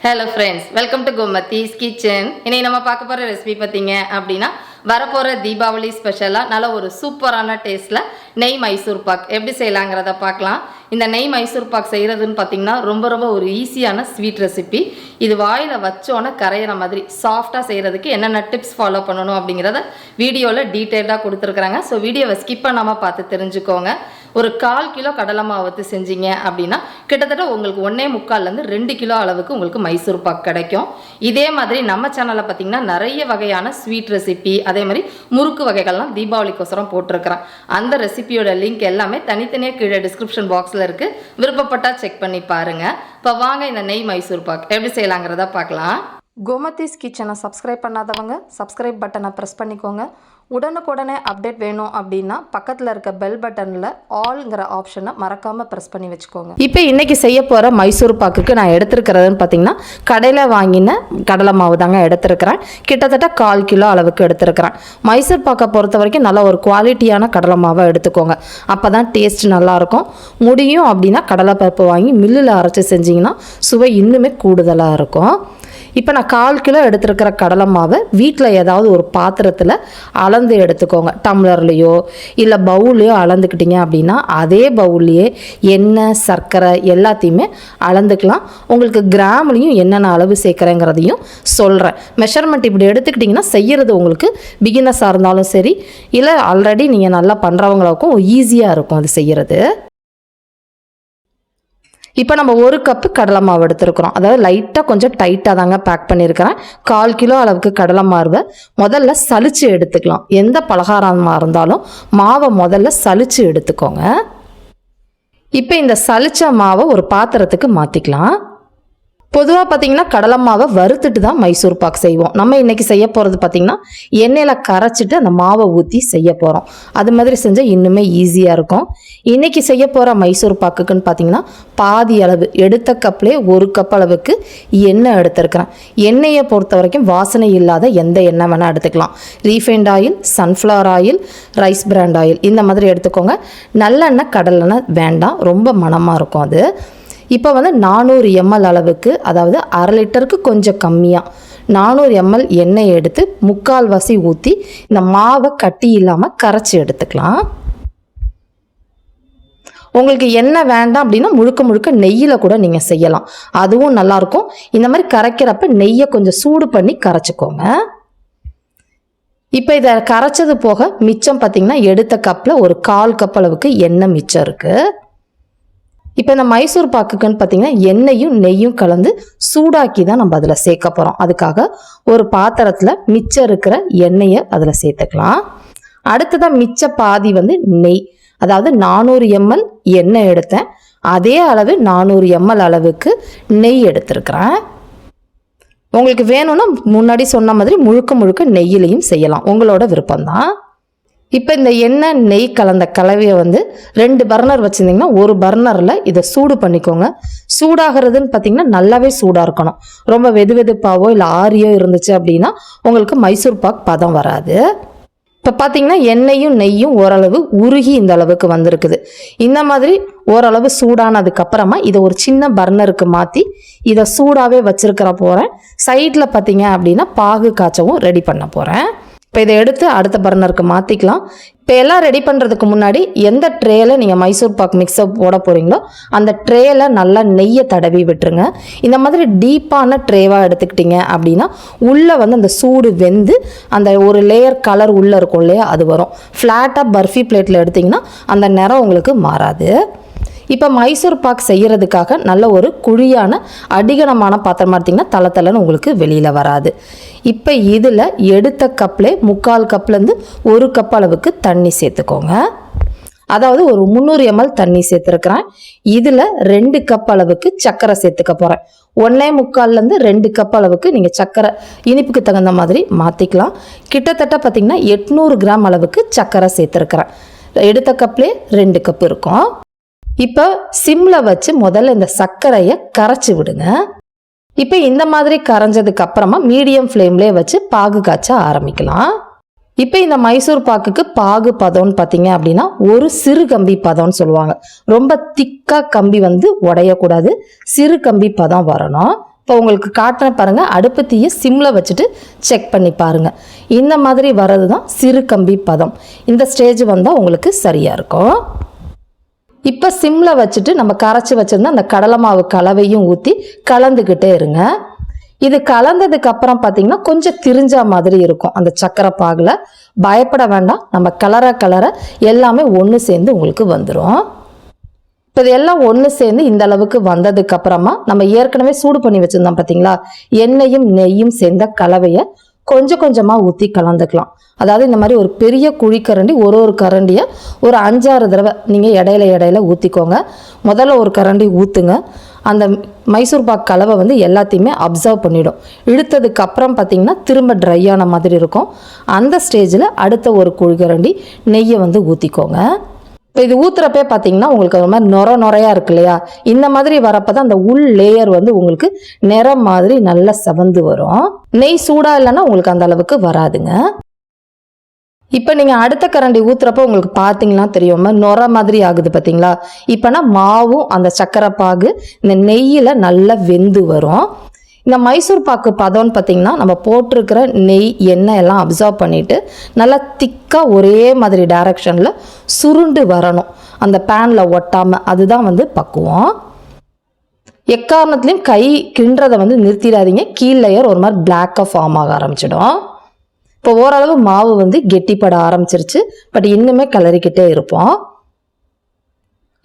Hello friends, welcome to Gomathi Kitchen. இன்னைக்கு நம்ம பார்க்க போற ரெசிபி பாத்தீங்க அப்படினா வரப்போற தீபாவளி ஸ்பெஷலா நல்ல ஒரு சூப்பரான டேஸ்ட்ல நெய் மைசூர் பாக் எப்படி செய்யலாம்ங்கறத பார்க்கலாம். இந்த நெய் மைசூர் பாக் செய்யறதுன்னு பாத்தீங்கன்னா ரொம்ப ஒரு ஈஸியான ஸ்வீட் ரெசிபி. இது வாயில வச்சோன கரையற மாதிரி சாஃப்ட்டா செய்யிறதுக்கு என்னென்ன டிப்ஸ் ஃபாலோ பண்ணனும் அப்படிங்கறத வீடியோல டீடைலா கொடுத்திருக்காங்க. சோ வீடியோவை ஸ்கிப் பண்ணாம பார்த்து தெரிஞ்சுக்கோங்க. ஒரு 1/4 கிலோ கடலை மாவு செஞ்சீங்க அப்படினா கிட்டத்தட்ட உங்களுக்கு 1.25 ல இருந்து 2 கிலோ அளவுக்கு உங்களுக்கு மைசூர் பாக் கிடைக்கும். இதே மாதிரி நம்ம சேனல்ல பாத்தீங்கன்னா நிறைய வகையான ஸ்வீட் ரெசிபி அதே மாதிரி முறுக்கு வகைகள்லாம் தீபாவளிக்கோசரம் போட்டுருக்கேன். அந்த ரெசிபியோட லிங்க் எல்லாமே தனித்தனியா கீழே டிஸ்கிரிப்ஷன் பாக்ஸ்ல இருக்கு. விருப்பப்பட்டா செக் பண்ணி பாருங்க. இப்போ வாங்க இந்த நெய் மைசூர் பாக் எப்படி செய்யலாங்கிறத பார்க்கலாம். கோமதிஸ் கிச்சனை சப்ஸ்கிரைப் பண்ணாதவங்க சப்ஸ்கிரைப் பட்டனை ப்ரெஸ் பண்ணிக்கோங்க. உடனுக்குடனே அப்டேட் வேணும் அப்படின்னா பக்கத்தில் இருக்க பெல் பட்டனில் ஆல்ங்கிற ஆப்ஷனை மறக்காமல் ப்ரெஸ் பண்ணி வச்சுக்கோங்க. இப்போ இன்றைக்கி செய்ய போகிற மைசூர் பாக்குக்கு நான் எடுத்துருக்கிறதுன்னு பார்த்தீங்கன்னா கடையில் வாங்கின கடலை மாவு தாங்க எடுத்துருக்கிறேன். கிட்டத்தட்ட 1/4 கிலோ அளவுக்கு எடுத்துருக்கிறேன். மைசூர் பாக்கை பொறுத்த வரைக்கும் நல்ல ஒரு குவாலிட்டியான கடலை மாவை எடுத்துக்கோங்க. அப்போ தான் டேஸ்ட் நல்லாயிருக்கும். முடியும் அப்படின்னா கடலை பருப்பு வாங்கி மில்லில் அரைச்சி செஞ்சிங்கன்னா சுவை இன்னுமே கூடுதலாக இருக்கும். இப்போ நான் 1/4 கிலோ எடுத்துருக்கிற கடலை மாவை வீட்டில் ஏதாவது ஒரு பாத்திரத்தில் அளந்து எடுத்துக்கோங்க. டம்ளர்லேயோ இல்லை பவுல்லையோ அளந்துக்கிட்டீங்க அப்படின்னா அதே பவுல்லையே எண்ணெய் சர்க்கரை எல்லாத்தையுமே அளந்துக்கலாம். உங்களுக்கு கிராம்லேயும் என்னென்ன அளவு சேர்க்குறேங்கிறதையும் சொல்கிறேன். மெஷர்மெண்ட் இப்படி எடுத்துக்கிட்டிங்கன்னா செய்கிறது உங்களுக்கு பிகினஸாக இருந்தாலும் சரி இல்லை ஆல்ரெடி நீங்கள் நல்லா பண்ணுறவங்களுக்கும் ஈஸியாக இருக்கும் அது செய்கிறது. இப்போ நம்ம 1 கப்பு கடலை மாவு எடுத்துருக்குறோம். அதாவது லைட்டாக கொஞ்சம் டைட்டாக தாங்க பேக் பண்ணியிருக்கிறேன். 1/4 கிலோ அளவுக்கு கடலை மாவை முதல்ல சலிச்சு எடுத்துக்கலாம். எந்த பலகாரமாக இருந்தாலும் மாவை முதல்ல சலிச்சு எடுத்துக்கோங்க. இப்போ இந்த சலிச்ச மாவை ஒரு பாத்திரத்துக்கு மாற்றிக்கலாம். பொதுவாக பார்த்தீங்கன்னா கடலை மாவை வறுத்துட்டு தான் மைசூர் பாக் செய்வோம். நம்ம இன்றைக்கி செய்ய போகிறது பார்த்திங்கன்னா எண்ணெயில் கரைச்சிட்டு அந்த மாவை ஊற்றி செய்ய போகிறோம். அது மாதிரி செஞ்சால் இன்னுமே ஈஸியாக இருக்கும். இன்றைக்கி செய்ய போகிற மைசூர் பாக்குக்குன்னு பார்த்தீங்கன்னா பாதி அளவு எடுத்த கப்லேயே 1 கப் அளவுக்கு எண்ணெய் எடுத்துருக்கிறேன். எண்ணெயை பொறுத்த வரைக்கும் வாசனை இல்லாத எந்த எண்ணெய் வேணால் எடுத்துக்கலாம். Refined oil, sunflower oil, rice bran oil இந்த மாதிரி எடுத்துக்கோங்க. நல்லெண்ணெய் கடலெண்ணெய் வேண்டாம், ரொம்ப மணமாக இருக்கும் அது. இப்போ 400 ml அளவுக்கு, அதாவது 1/2 லிட்டருக்கு கொஞ்சம் கம்மியாக 400 ml எண்ணெய் எடுத்து 3/4 வாசி ஊற்றி இந்த மாவை கட்டி இல்லாமல் கரைச்சி எடுத்துக்கலாம். உங்களுக்கு எண்ணெய் வேண்டாம் அப்படின்னா முழுக்க நெய்யில் கூட நீங்கள் செய்யலாம், அதுவும் நல்லாயிருக்கும். இந்த மாதிரி கரைக்கிறப்ப நெய்யை கொஞ்சம் சூடு பண்ணி கரைச்சிக்கோங்க. இப்போ இதை கரைச்சது போக மிச்சம் பார்த்திங்கன்னா எடுத்த கப்பில் ஒரு 1/4 கப் அளவுக்கு எண்ணெய் மிச்சம் இருக்குது. இப்போ இந்த மைசூர் பாக்குக்குன்னு பார்த்தீங்கன்னா எண்ணெயும் நெய்யும் கலந்து சூடாக்கி தான் நம்ம அதில் சேர்க்க போகிறோம். அதுக்காக ஒரு பாத்திரத்தில் மிச்சம் இருக்கிற எண்ணெயை அதில் சேர்த்துக்கலாம். அடுத்ததான் மிச்ச பாதி நெய், அதாவது 400 ml எண்ணெய் எடுத்தேன். அதே அளவு 400 ml அளவுக்கு நெய் எடுத்துருக்கிறேன். உங்களுக்கு வேணும்னா முன்னாடி சொன்ன மாதிரி முழுக்க நெய்யிலையும் செய்யலாம், உங்களோட விருப்பம்தான். இப்போ இந்த எண்ணெய் நெய் கலந்த கலவையை 2 பர்னர் வச்சுருந்தீங்கன்னா ஒரு பர்னரில் இதை சூடு பண்ணிக்கோங்க. சூடாகிறதுன்னு பார்த்தீங்கன்னா நல்லாவே சூடாக இருக்கணும். ரொம்ப வெதுவெதுப்பாவோ இல்லை ஆறியோ இருந்துச்சு அப்படின்னா உங்களுக்கு மைசூர் பாக் பதம் வராது. இப்போ பார்த்தீங்கன்னா எண்ணெயும் நெய்யும் ஓரளவு உருகி இந்த அளவுக்கு வந்திருக்குது. இந்த மாதிரி ஓரளவு சூடானதுக்கப்புறமா இதை ஒரு சின்ன பர்னருக்கு மாற்றி இதை சூடாகவே வச்சுருக்கிற போகிறேன். சைடில் பார்த்தீங்க அப்படின்னா பாகு காய்ச்சவும் ரெடி பண்ண போகிறேன். இப்போ இதை எடுத்து அடுத்த பர்னருக்கு மாற்றிக்கலாம். இப்போ எல்லாம் ரெடி பண்ணுறதுக்கு முன்னாடி எந்த ட்ரேயில் நீங்கள் மைசூர் பாக் மிக்ஸை போட போகிறீங்களோ அந்த ட்ரேயில் நல்லா நெய்யை தடவி விட்டுருங்க. இந்த மாதிரி டீப்பான ட்ரேவாக எடுத்துக்கிட்டிங்க அப்படின்னா உள்ளே அந்த சூடு வெந்து அந்த ஒரு லேயர் கலர் உள்ளே இருக்கும் இல்லையா, அது வரும். ஃப்ளாட்டாக பர்ஃபி பிளேட்டில் எடுத்திங்கன்னா அந்த நிறம் உங்களுக்கு மாறாது. இப்போ மைசூர் பாக் செய்கிறதுக்காக நல்ல ஒரு குழியான அடிகனமான பாத்திரமா எடுத்திங்கன்னா தளத்தலன்னு உங்களுக்கு வெளியில் வராது. இப்போ இதில் எடுத்த கப்லே 3/4 கப்லேருந்து 1 கப் அளவுக்கு தண்ணி சேர்த்துக்கோங்க. அதாவது ஒரு 300 ml தண்ணி சேர்த்துருக்கிறேன். இதில் 2 கப் அளவுக்கு சர்க்கரை சேர்த்துக்க போகிறேன். 1.25லேருந்து 2 கப் அளவுக்கு நீங்கள் சர்க்கரை இனிப்புக்கு தகுந்த மாதிரி மாற்றிக்கலாம். கிட்டத்தட்ட பார்த்திங்கன்னா 800 கிராம் அளவுக்கு சர்க்கரை சேர்த்துருக்கிறேன். எடுத்த கப்லே 2 கப் இருக்கும். இப்போ சிம்மில் வச்சு முதல்ல இந்த சர்க்கரையை கரைச்சி விடுங்க. இப்போ இந்த மாதிரி கரைஞ்சதுக்கு அப்புறமா மீடியம் ஃப்ளேம்லேயே வச்சு பாகு காய்ச்ச ஆரம்பிக்கலாம். இப்போ இந்த மைசூர் பாக்குக்கு பாகு பதம்னு பார்த்தீங்க அப்படின்னா ஒரு சிறு கம்பி பதம்னு சொல்லுவாங்க. ரொம்ப திக்காக கம்பி உடையக்கூடாது, சிறு கம்பி பதம் வரணும். இப்போ உங்களுக்கு காட்டுறேன் பாருங்கள். அடுப்பு தீயை சிம்மில் வச்சுட்டு செக் பண்ணி பாருங்கள். இந்த மாதிரி வர்றது தான் சிறு கம்பி பதம். இந்த ஸ்டேஜ் வந்தால் உங்களுக்கு சரியாக இருக்கும். இப்போ சிம்மில் வச்சுட்டு நம்ம கரைச்சி வச்சுருந்தா அந்த கடலை மாவு கலவையும் ஊற்றி கலந்துக்கிட்டே இருங்க. இது கலந்ததுக்கு அப்புறம் பார்த்தீங்கன்னா கொஞ்சம் திரிஞ்சா மாதிரி இருக்கும் அந்த சக்கரை பாகில். பயப்பட வேண்டாம், நம்ம கலர எல்லாமே ஒன்று சேர்ந்து உங்களுக்கு வந்துடும். இப்போ இதெல்லாம் ஒன்று சேர்ந்து இந்த அளவுக்கு வந்ததுக்கு அப்புறமா நம்ம ஏற்கனவே சூடு பண்ணி வச்சுருந்தோம் பார்த்தீங்களா, எண்ணெயும் நெய்யும் சேர்ந்த கலவையை கொஞ்சம் கொஞ்சமாக ஊற்றி கலந்துக்கலாம். அதாவது இந்த மாதிரி ஒரு பெரிய குழிக்கரண்டி ஒரு கரண்டியை ஒரு 5-6 தடவை நீங்கள் இடையில ஊற்றிக்கோங்க. முதல்ல ஒரு கரண்டி ஊற்றுங்க. அந்த மைசூர் பாக் கலவை வந்து எல்லாத்தையுமே அப்சர்வ் பண்ணிடும். இழுத்ததுக்கு அப்புறம் பார்த்தீங்கன்னா திரும்ப ட்ரையான மாதிரி இருக்கும். அந்த ஸ்டேஜில் அடுத்த ஒரு குழிக்கரண்டி நெய்யை வந்து ஊற்றிக்கோங்க. இப்போ இது ஊற்றுறப்பே பார்த்தீங்கன்னா உங்களுக்கு ஒரு மாதிரி நுரையாக இருக்கு இல்லையா, இந்த மாதிரி வரப்போ தான் அந்த உள் லேயர் வந்து உங்களுக்கு நிறம் மாதிரி நல்லா செவந்து வரும். நெய் சூடாக இல்லைன்னா உங்களுக்கு அந்த அளவுக்கு வராதுங்க. இப்போ நீங்கள் அடுத்த கரண்டி ஊற்றுறப்போ உங்களுக்கு பார்த்தீங்கன்னா தெரியும் நுரை மாதிரி ஆகுது பார்த்தீங்களா. இப்போனா மாவும் அந்த சக்கரை பாகு இந்த நெய்யில் நல்லா வெந்து வரும். இந்த மைசூர் பாக்கு பதம்னு பார்த்தீங்கன்னா நம்ம போட்டிருக்கிற நெய் எண்ணெய் எல்லாம் அப்சர்வ் பண்ணிவிட்டு நல்லா திக்காக ஒரே மாதிரி டைரக்ஷனில் சுருண்டு வரணும், அந்த பேனில் ஒட்டாமல். அதுதான் வந்து பக்குவம். எக்காரணத்துலேயும் கை கிண்டுறதை வந்து நிறுத்திடாதீங்க. கீழ் லேயர் ஒரு மாதிரி பிளாக்காக ஃபார்ம் ஆக ஆரம்பிச்சிடும். இப்போ ஓரளவு மாவு வந்து கெட்டிப்பட ஆரம்பிச்சிருச்சு. பட் இன்னுமே கிளறிக்கிட்டே இருப்போம்.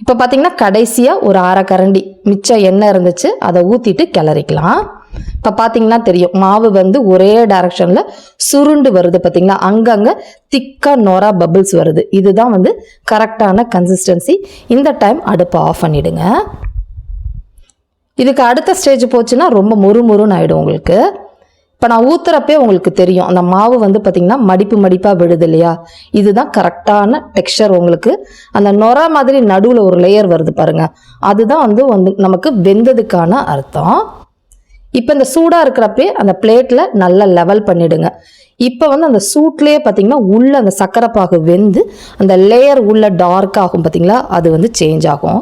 இப்போ பார்த்தீங்கன்னா கடைசியாக ஒரு 1/2 கரண்டி மிச்சம் எண்ணெய் இருந்துச்சு, அதை ஊற்றிட்டு கிளறிக்கலாம். இப்போ பார்த்தீங்கன்னா தெரியும் மாவு வந்து ஒரே டைரக்ஷனில் சுருண்டு வருது பார்த்தீங்களா. அங்கங்கே திக்காக நொரா பபிள்ஸ் வருது. இதுதான் வந்து கரெக்டான கன்சிஸ்டன்சி. இந்த டைம் அடுப்பை ஆஃப் பண்ணிவிடுங்க. இதுக்கு அடுத்த ஸ்டேஜ் போச்சுன்னா ரொம்ப மொறுன்னு ஆகிடும் உங்களுக்கு. இப்போ நான் ஊற்றுறப்பே உங்களுக்கு தெரியும் அந்த மாவு வந்து பார்த்திங்கன்னா மடிப்பாக விடுது இல்லையா. இதுதான் கரெக்டான டெக்ஸ்சர். உங்களுக்கு அந்த நொரை மாதிரி நடுவில் ஒரு லேயர் வருது பாருங்கள், அதுதான் வந்து நமக்கு வெந்ததுக்கான அர்த்தம். இப்போ இந்த சூடாக இருக்கிறப்பே அந்த பிளேட்டில் நல்லா லெவல் பண்ணிவிடுங்க. இப்போ வந்து அந்த சூட்லேயே பார்த்திங்கன்னா உள்ளே அந்த சக்கரை பாகு வெந்து அந்த லேயர் உள்ள டார்க் ஆகும் பார்த்திங்களா, அது வந்து சேஞ்ச் ஆகும்.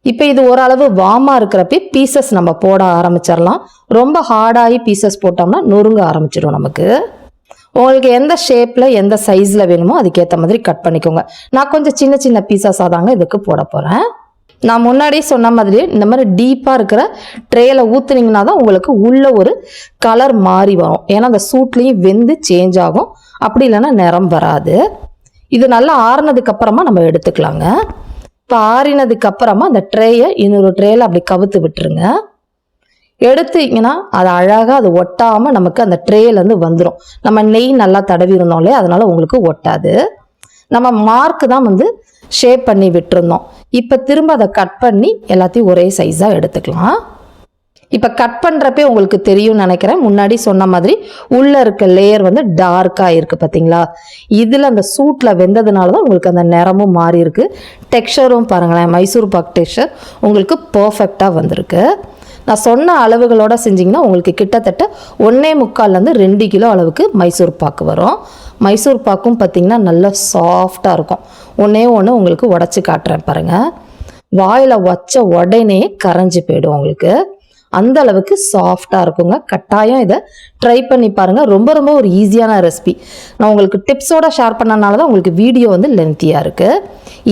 இப்போ இது ஓரளவு வார்மாக இருக்கிறப்ப பீசஸ் நம்ம போட ஆரம்பிச்சிடலாம். ரொம்ப ஹார்டாகி பீசஸ் போட்டோம்னா நொறுங்க ஆரம்பிச்சிடும் நமக்கு. உங்களுக்கு எந்த ஷேப்பில் எந்த சைஸில் வேணுமோ அதுக்கேற்ற மாதிரி கட் பண்ணிக்கோங்க. நான் கொஞ்சம் சின்ன பீசஸாக தாங்க இதுக்கு போட போகிறேன். நான் முன்னாடியே சொன்ன மாதிரி இந்த மாதிரி டீப்பாக இருக்கிற ட்ரேயில் ஊற்றுனீங்கன்னா தான் உங்களுக்கு உள்ள ஒரு கலர் மாறி வரும். ஏன்னா அந்த சூட்லேயும் வெந்து சேஞ்ச் ஆகும். அப்படி இல்லைன்னா நிறம் வராது. இது நல்லா ஆறுனதுக்கு அப்புறமா நம்ம எடுத்துக்கலாங்க. இப்போ ஆறினதுக்கு அப்புறமா அந்த ட்ரேயை இன்னொரு ட்ரேயில் அப்படி கவுத்து விட்டுருங்க. எடுத்தீங்கன்னா அது அழகாக அது ஒட்டாமல் நமக்கு அந்த ட்ரேலேருந்து வந்துடும். நம்ம நெய் நல்லா தடவி இருந்தோம்லே, அதனால உங்களுக்கு ஒட்டாது. நம்ம மார்க்கு தான் வந்து ஷேப் பண்ணி விட்டுருந்தோம். இப்போ திரும்ப அதை கட் பண்ணி எல்லாத்தையும் ஒரே சைஸாக எடுத்துக்கலாம். இப்போ கட் பண்ணுறப்பே உங்களுக்கு தெரியும்னு நினைக்கிறேன். முன்னாடி சொன்ன மாதிரி உள்ளே இருக்க லேயர் வந்து டார்க்காக இருக்குது பார்த்தீங்களா. இதில் அந்த சூட்டில் வெந்ததுனால தான் உங்களுக்கு அந்த நிறமும் மாறி இருக்கு. டெக்ஸ்சரும் பாருங்களேன், மைசூர் பாக் டெக்ஸ்சர் உங்களுக்கு பர்ஃபெக்டாக வந்திருக்கு. நான் சொன்ன அளவுகளோடு செஞ்சிங்கன்னா உங்களுக்கு கிட்டத்தட்ட 1.25 2 கிலோ அளவுக்கு மைசூர் பாக்கு வரும். மைசூர் பாக்கும் பார்த்திங்கன்னா நல்லா சாஃப்டாக இருக்கும். ஒன்று உங்களுக்கு உடச்சி காட்டுறேன் பாருங்கள். வாயில் வச்ச உடனே கரைஞ்சி போயிடும் உங்களுக்கு. அந்த அளவுக்கு சாஃப்டாக இருக்குங்க. கட்டாயம் இதை ட்ரை பண்ணி பாருங்கள். ரொம்ப ஒரு ஈஸியான ரெசிபி. நான் உங்களுக்கு டிப்ஸோடு ஷேர் பண்ணனால தான் உங்களுக்கு வீடியோ வந்து லென்த்தியாக இருக்குது.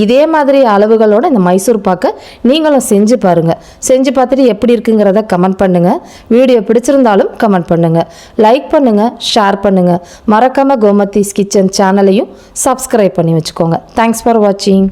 இதே மாதிரி அளவுகளோட இந்த மைசூர் பாக்கை நீங்களும் செஞ்சு பாருங்கள். செஞ்சு பார்த்துட்டு எப்படி இருக்குங்கிறத கமெண்ட் பண்ணுங்கள். வீடியோ பிடிச்சிருந்தாலும் கமெண்ட் பண்ணுங்கள், லைக் பண்ணுங்கள், ஷேர் பண்ணுங்கள். மறக்காமல் கோமதிஸ் கிச்சன் சேனலையும் சப்ஸ்கிரைப் பண்ணி வச்சுக்கோங்க. தேங்க்ஸ் ஃபார் வாட்சிங்.